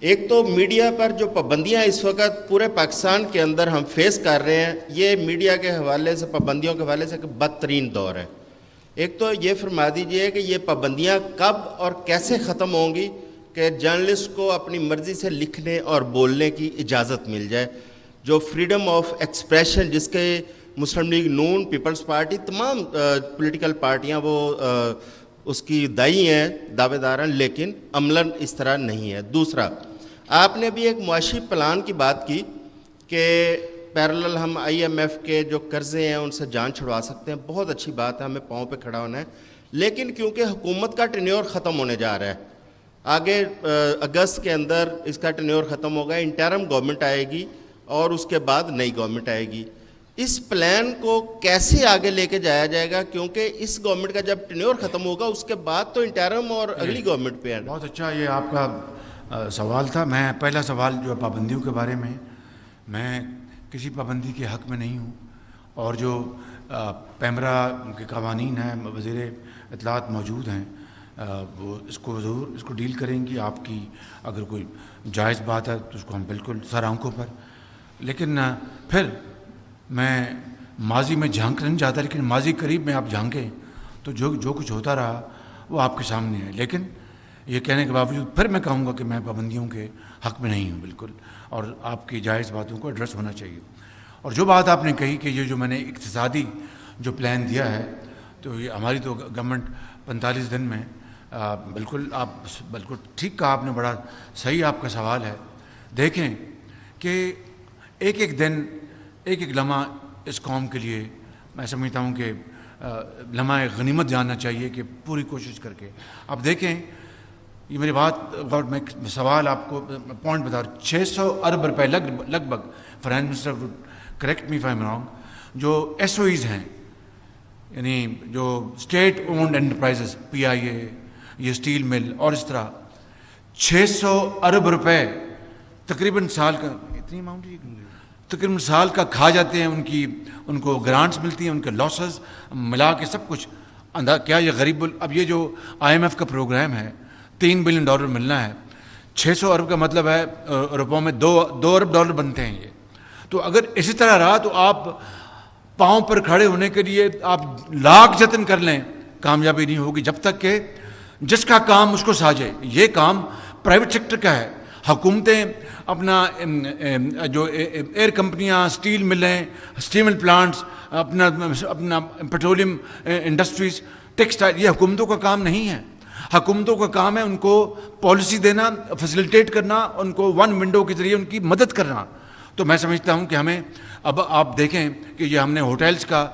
ایک تو میڈیا پر جو پابندیاں اس وقت پورے پاکستان کے اندر ہم فیس کر رہے ہیں، یہ میڈیا کے حوالے سے، پابندیوں کے حوالے سے ایک بدترین دور ہے۔ ایک تو یہ فرما دیجئے کہ یہ پابندیاں کب اور کیسے ختم ہوں گی کہ جرنلسٹ کو اپنی مرضی سے لکھنے اور بولنے کی اجازت مل جائے، جو فریڈم آف ایکسپریشن جس کے مسلم لیگ نون، پیپلز پارٹی، تمام پولیٹیکل پارٹیاں وہ اس کی دائی ہیں، دعوے دار ہیں، لیکن عملاً اس طرح نہیں ہے۔ دوسرا، آپ نے بھی ایک معاشی پلان کی بات کی کہ پیرالل ہم آئی ایم ایف کے جو قرضے ہیں ان سے جان چھڑوا سکتے ہیں، بہت اچھی بات ہے، ہمیں پاؤں پہ کھڑا ہونا ہے، لیکن کیونکہ حکومت کا ٹینیور ختم ہونے جا رہا ہے، آگے اگست کے اندر اس کا ٹینیور ختم ہوگا، انٹرم گورنمنٹ آئے گی اور اس کے بعد نئی گورنمنٹ آئے گی، اس پلان کو کیسے آگے لے کے جایا جائے گا؟ کیونکہ اس گورنمنٹ کا جب ٹینیور ختم ہوگا اس کے بعد تو انٹرم اور اگلی گورنمنٹ پہ ہے۔ بہت اچھا یہ آپ کا سوال تھا۔ میں پہلا سوال جو پابندیوں کے بارے میں، میں کسی پابندی کے حق میں نہیں ہوں، اور جو پیمرا کے قوانین ہیں، وزیر اطلاعات موجود ہیں، وہ اس کو ضرور اس کو ڈیل کریں گی۔ آپ کی اگر کوئی جائز بات ہے تو اس کو ہم بالکل سر آنکھوں پر، لیکن پھر میں ماضی میں جھانک نہیں چاہتا، لیکن ماضی قریب میں آپ جھانکیں تو جو کچھ ہوتا رہا وہ آپ کے سامنے ہے۔ لیکن یہ کہنے کے باوجود پھر میں کہوں گا کہ میں پابندیوں کے حق میں نہیں ہوں بالکل، اور آپ کی جائز باتوں کو ایڈریس ہونا چاہیے۔ اور جو بات آپ نے کہی کہ یہ جو میں نے اقتصادی جو پلان دیا ہے، تو یہ ہماری تو گورنمنٹ 45 دن میں، بالکل آپ بالکل ٹھیک کہا آپ نے، بڑا صحیح آپ کا سوال ہے۔ دیکھیں کہ ایک ایک دن، ایک ایک لمحہ اس قوم کے لیے میں سمجھتا ہوں کہ لمحہ غنیمت جاننا چاہیے، کہ پوری کوشش کر کے آپ دیکھیں۔ یہ میری بات غور، میں سوال آپ کو پوائنٹ بتا رہا ہوں، 600 ارب روپے لگ بھگ، finance minister would correct me if I am wrong, جو ایس او ایز ہیں، یعنی جو اسٹیٹ اونڈ انٹرپرائزز، پی آئی اے، یہ اسٹیل مل اور اس طرح، 600 ارب روپے تقریباً سال کا، اتنی اماؤنٹ تقریباً سال کا کھا جاتے ہیں، ان کو گرانٹس ملتی ہیں، ان کے لاسز ملا کے سب کچھ کیا یہ غریب، اب یہ جو آئی ایم ایف کا پروگرام ہے، $3 بلین ملنا ہے، 600 ارب کا مطلب ہے روپوں میں 2 ارب ڈالر بنتے ہیں یہ۔ تو اگر اسی طرح رہا تو آپ پاؤں پر کھڑے ہونے کے لیے آپ لاکھ جتن کر لیں، کامیابی نہیں ہوگی جب تک کہ جس کا کام اس کو ساجے۔ یہ کام پرائیویٹ سیکٹر کا ہے، حکومتیں اپنا جو ایئر کمپنیاں، اسٹیل ملیں، اسٹیمل پلانٹس، اپنا پیٹرولیم انڈسٹریز، ٹیکسٹائل، یہ حکومتوں کا کام نہیں ہے۔ حکومتوں کا کام ہے ان کو پالیسی دینا، فیسیلیٹیٹ کرنا، ان کو ون ونڈو کے ذریعے ان کی مدد کرنا۔ تو میں سمجھتا ہوں کہ ہمیں اب آپ دیکھیں کہ یہ ہم نے ہوٹلز کا،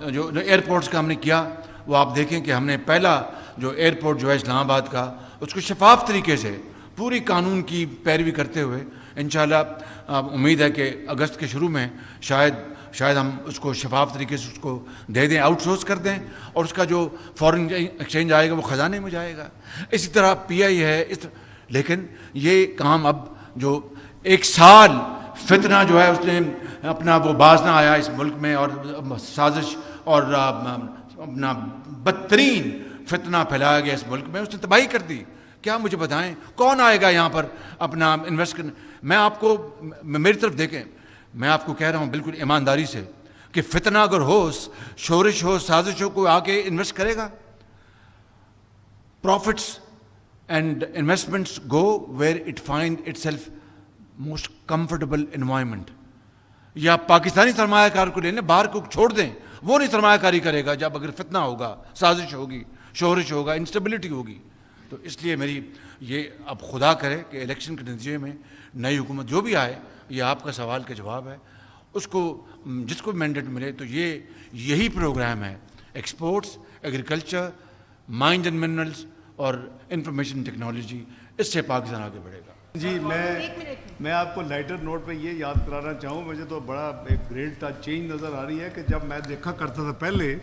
جو ایئرپورٹس کا ہم نے کیا، وہ آپ دیکھیں کہ ہم نے پہلا جو ایئرپورٹ جو ہے اسلام آباد کا، اس کو شفاف طریقے سے پوری قانون کی پیروی کرتے ہوئے انشاءاللہ امید ہے کہ اگست کے شروع میں شاید ہم اس کو شفاف طریقے سے اس کو دے دیں، آؤٹ سورس کر دیں، اور اس کا جو فورن ایکسچینج آئے گا وہ خزانے میں جائے گا۔ اسی طرح پی آئی ہے، لیکن یہ کام اب جو 1 سال فتنہ جو ہے اس نے اپنا وہ باز نہ آیا اس ملک میں، اور سازش اور اپنا بدترین فتنہ پھیلایا گیا اس ملک میں، اس نے تباہی کر دی۔ کیا مجھے بتائیں کون آئے گا یہاں پر اپنا انویسٹ کرنے؟ میں آپ کو، میری طرف دیکھیں، میں آپ کو کہہ رہا ہوں بالکل ایمانداری سے کہ فتنہ اگر ہو، شورش ہو، سازش ہو، کوئی آ کے انویسٹ کرے گا؟ Profits and investments go where it find itself most comfortable environment. یا پاکستانی سرمایہ کار کو لے لیں، باہر کو چھوڑ دیں، وہ نہیں سرمایہ کاری کرے گا جب اگر فتنہ ہوگا، سازش ہوگی، شورش ہوگا، انسٹیبلٹی ہوگی۔ تو اس لیے میری یہ اب خدا کرے کہ الیکشن کے نتیجے میں نئی حکومت جو بھی آئے، یہ آپ کا سوال کا جواب ہے، اس کو جس کو مینڈیٹ ملے تو یہی پروگرام ہے، exports, agriculture, mines and minerals اور انفارمیشن ٹیکنالوجی، اس سے پاکستان آگے بڑھے گا۔ جی میں آپ کو لائٹر نوٹ پہ یہ یاد کرانا چاہوں، مجھے تو بڑا ایک گریٹ چینج نظر آ رہی ہے کہ جب میں دیکھا کرتا تھا پہلے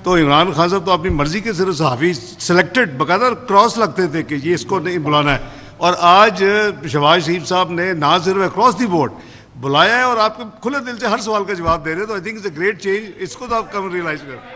تو عمران خان صاحب تو اپنی مرضی کے صرف صحافی سلیکٹڈ باقاعدہ کراس لگتے تھے کہ یہ اس کو نہیں بلانا ہے، اور آج شہباز شریف صاحب نے نہ صرف اکراس دی بورڈ بلایا ہے اور آپ کو کھلے دل سے ہر سوال کا جواب دے رہے، تو I think it's a great change, اس کو تو آپ کم ریئلائز کریں۔